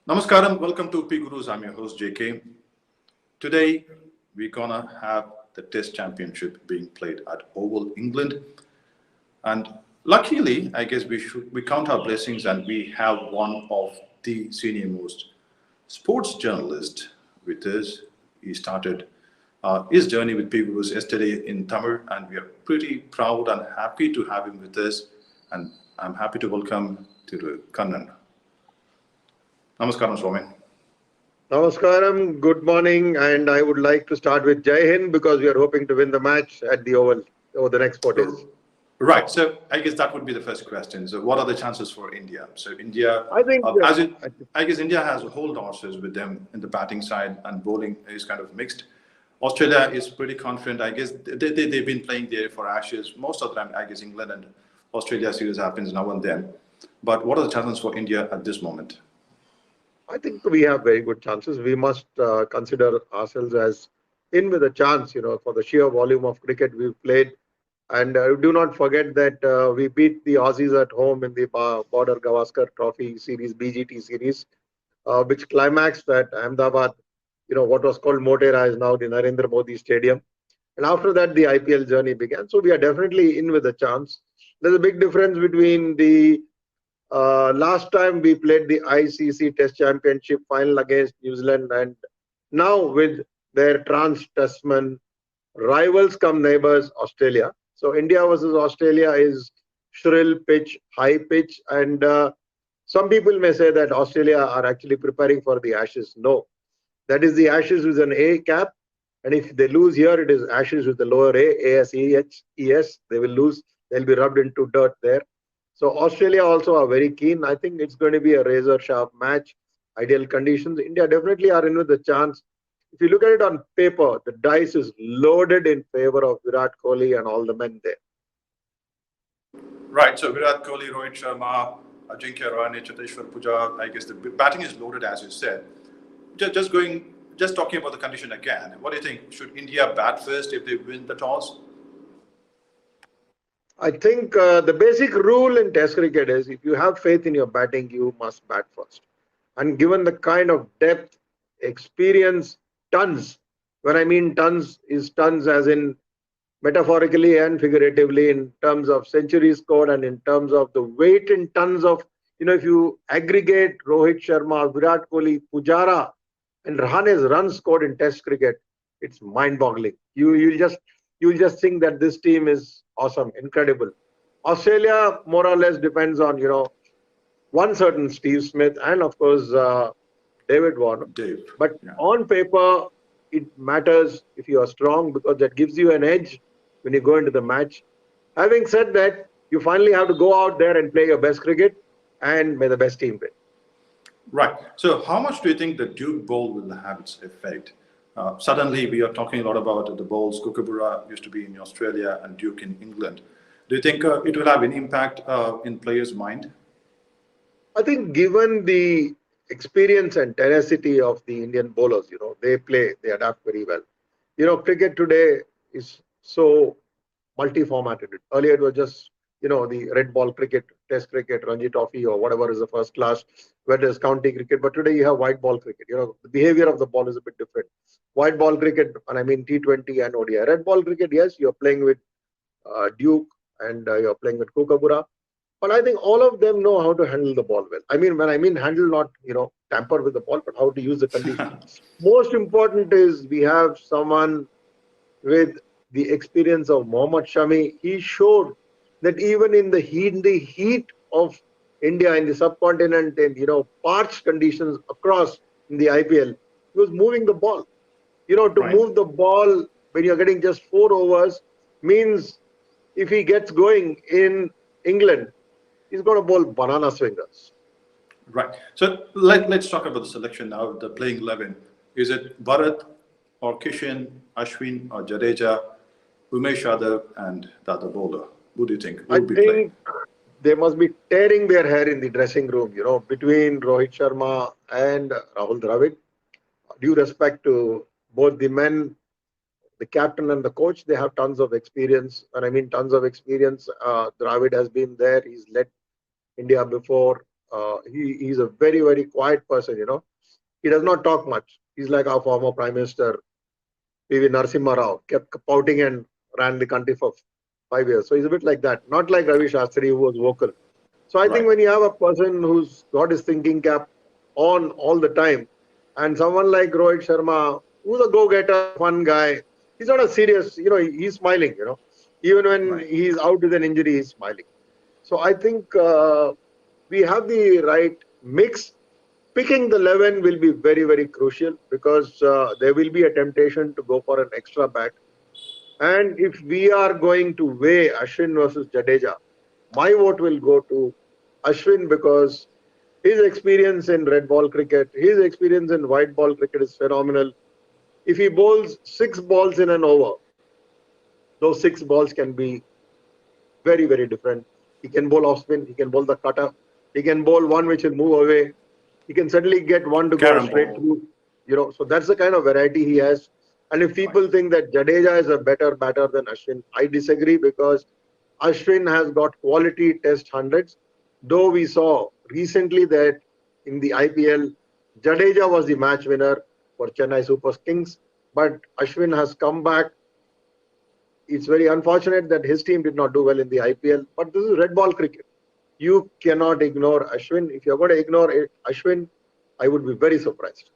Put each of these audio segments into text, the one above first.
Namaskaram, welcome to PGurus. I'm your host JK. Today we're gonna have the Test Championship being played at Oval, England, and luckily, I guess we count our blessings and we have one of the senior most sports journalist with us. He started his journey with PGurus yesterday in Tamil, and we are pretty proud and happy to have him with us. And I'm happy to welcome to Kannan. Namaskaram, Swami. Namaskaram, good morning, and I would like to start with Jai Hind because we are hoping to win the match at the Oval over the next 4 days. Right. So I guess that would be the first question. So what are the chances for India? So India, I guess India has a whole horses with them in the batting side, and bowling is kind of mixed. Australia is pretty confident. I guess they've been playing there for Ashes. Most of the time, I guess England and Australia series happens now and then. But what are the chances for India at this moment? I think we have very good chances. We must consider ourselves as in with a chance, for the sheer volume of cricket we've played. And do not forget that we beat the Aussies at home in the Border Gavaskar Trophy Series, BGT Series, which climaxed at Ahmedabad. What was called Motera is now the Narendra Modi Stadium. And after that, the IPL journey began. So we are definitely in with a chance. There's a big difference between the last time we played the ICC Test Championship final against New Zealand, and now with their trans-Tasman rivals come neighbors, Australia. So India versus Australia is shrill pitch, high pitch, and some people may say that Australia are actually preparing for the Ashes. No, that is the Ashes with an A cap, and if they lose here, it is Ashes with the lower A, ASES. They will lose. They'll be rubbed into dirt there. So Australia also are very keen. I think it's going to be a razor-sharp match. Ideal conditions. India definitely are in with a chance. If you look at it on paper, the dice is loaded in favor of Virat Kohli and all the men there. Right. So Virat Kohli, Rohit Sharma, 𝙒𝙬𝙘 𝙤𝙬, Cheteshwar Pujara. I guess the batting is loaded, as you said. Just talking about the condition again. What do you think? Should India bat first if they win the toss? I think the basic rule in Test cricket is if you have faith in your batting, you must bat first. And given the kind of depth, experience, tons, when I mean tons, is tons as in metaphorically and figuratively in terms of centuries scored and in terms of the weight in tons of, if you aggregate Rohit Sharma, Virat Kohli, Pujara, and Rahane's runs scored in Test cricket, it's mind-boggling. You'll just think that this team is awesome, incredible. Australia more or less depends on, one certain Steve Smith and of course David Warner. But on paper, it matters if you are strong because that gives you an edge when you go into the match. Having said that, you finally have to go out there and play your best cricket and may the best team win. Right. So how much do you think the Duke Bowl will have its effect? Suddenly, we are talking a lot about the bowls. Kookaburra used to be in Australia and Duke in England. Do you think it will have an impact in players' mind? I think given the experience and tenacity of the Indian bowlers, they adapt very well. Cricket today is so multi-formatted. Earlier, it was just, the red ball cricket, test cricket, Ranji Trophy or whatever is the first class, where there's county cricket. But today you have white ball cricket. The behavior of the ball is a bit different. White ball cricket, and I mean T20 and ODI. Red ball cricket, yes, you're playing with Duke and you're playing with Kookaburra. But I think all of them know how to handle the ball well. I mean, when I mean handle, not, tamper with the ball, but how to use the conditions. Most important is we have someone with the experience of Mohammad Shami. He showed that even in the heat of India in the subcontinent and, parched conditions across in the IPL, he was moving the ball. Move the ball when you're getting just 4 overs means if he gets going in England, he's going to bowl banana swingers. Right. So let's talk about the selection now, the playing 11. Is it Bharat or Kishan, Ashwin or Jadeja, Umesh Yadav and the other bowler? Who do you think will be playing? They must be tearing their hair in the dressing room, between Rohit Sharma and Rahul Dravid. Due respect to both the men, the captain and the coach, they have tons of experience. And I mean tons of experience. Dravid has been there. He's led India before. He's a very, very quiet person, He does not talk much. He's like our former Prime Minister, P.V. Narasimha Rao, kept pouting and ran the country for 5 years. So he's a bit like that. Not like Ravi Shastri, who was vocal. So I think when you have a person who's got his thinking cap on all the time, and someone like Rohit Sharma, who's a go-getter, fun guy, he's not a serious, he's smiling, Even when he's out with an injury, he's smiling. So I think we have the right mix. Picking the 11 will be very, very crucial because there will be a temptation to go for an extra bat. And if we are going to weigh Ashwin versus Jadeja, my vote will go to Ashwin because his experience in red ball cricket, his experience in white ball cricket is phenomenal. If he bowls 6 balls in an over, those 6 balls can be very, very different. He can bowl off spin, he can bowl the cutter, he can bowl one which will move away. He can suddenly get one to go straight through, So that's the kind of variety he has. And if people think that Jadeja is a better batter than Ashwin, I disagree because Ashwin has got quality test hundreds. Though we saw recently that in the IPL, Jadeja was the match winner for Chennai Super Kings, but Ashwin has come back. It's very unfortunate that his team did not do well in the IPL, but this is red ball cricket. You cannot ignore Ashwin. If you're going to ignore Ashwin, I would be very surprised.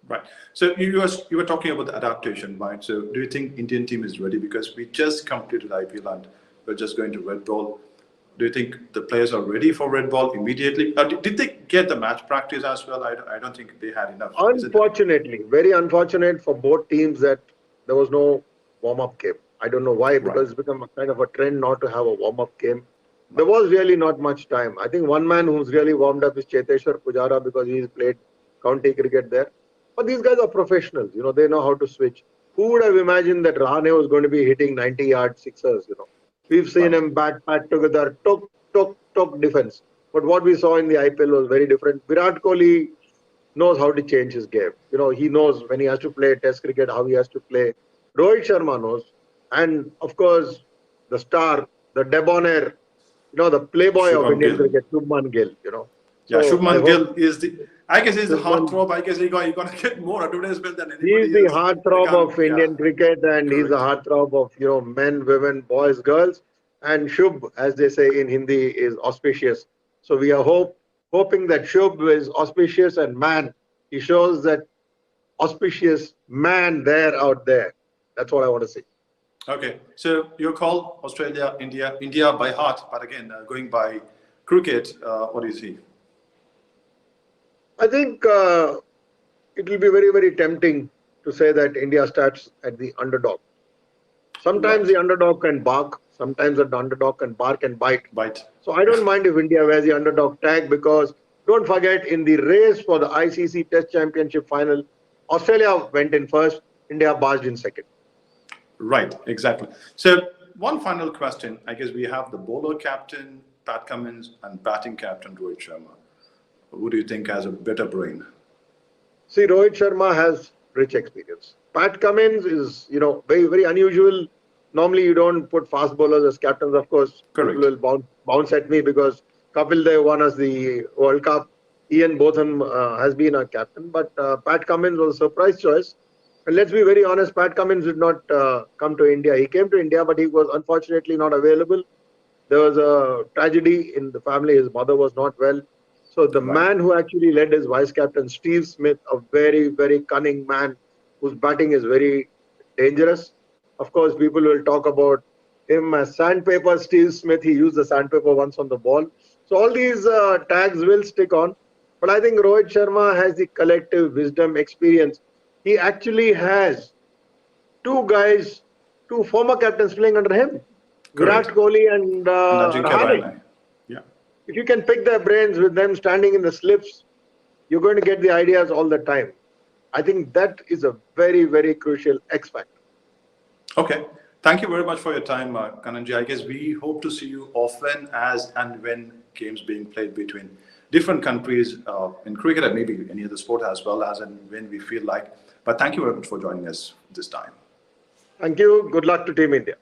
Right. So you were talking about the adaptation, right? So do you think Indian team is ready? Because we just completed IPL and we're just going to red ball. Do you think the players are ready for red ball immediately? Did they get the match practice as well? I don't think they had enough. Unfortunately, very unfortunate for both teams that there was no warm-up game. I don't know why, because it's become a kind of a trend not to have a warm-up game. There was really not much time. I think one man who's really warmed up is Cheteshwar Pujara because he's played county cricket there. But these guys are professionals, they know how to switch. Who would have imagined that Rahane was going to be hitting 90-yard sixers, We've seen him bat together, talk defense. But what we saw in the IPL was very different. Virat Kohli knows how to change his game. He knows when he has to play test cricket, how he has to play. Rohit Sharma knows. And of course, the star, the debonair, the playboy of Indian cricket, Shubman Gill, Yeah, so Shubman Gill is I guess he's the heartthrob. I guess he's going to get more advertisement than anybody else. He's the heartthrob of Indian cricket, and he's the heartthrob of, men, women, boys, girls. And Shubh, as they say in Hindi, is auspicious. So we are hoping that Shubh is auspicious, and man, he shows that auspicious man out there. That's what I want to see. Okay, so your call, Australia, India by heart, but again, going by cricket, what do you see? I think it will be very, very tempting to say that India starts at the underdog. Sometimes the underdog can bark, sometimes the underdog can bark and bite. So I don't mind if India wears the underdog tag because don't forget, in the race for the ICC Test Championship final, Australia went in first, India barged in second. Right, exactly. So one final question. I guess we have the bowler captain, Pat Cummins, and batting captain, Rohit Sharma. Who do you think has a better brain? See, Rohit Sharma has rich experience. Pat Cummins is, very, very unusual. Normally, you don't put fast bowlers as captains. Of course, correct. People will bounce at me because Kapil Dev won us the World Cup. Ian Botham has been our captain. But Pat Cummins was a surprise choice. And let's be very honest, Pat Cummins did not come to India. He came to India, but he was unfortunately not available. There was a tragedy in the family. His mother was not well. So the man who actually led his vice captain, Steve Smith, a very, very cunning man whose batting is very dangerous. Of course, people will talk about him as sandpaper Steve Smith. He used the sandpaper once on the ball. So all these tags will stick on. But I think Rohit Sharma has the collective wisdom, experience. He actually has two former captains playing under him, Virat Kohli and Rahane. Yeah. If you can pick their brains with them standing in the slips, you're going to get the ideas all the time. I think that is a very, very crucial X factor. Okay. Thank you very much for your time, Kananji. I guess we hope to see you often as and when games being played between different countries in cricket and maybe any other sport as well as and when we feel like. But thank you very much for joining us this time. Thank you. Good luck to Team India.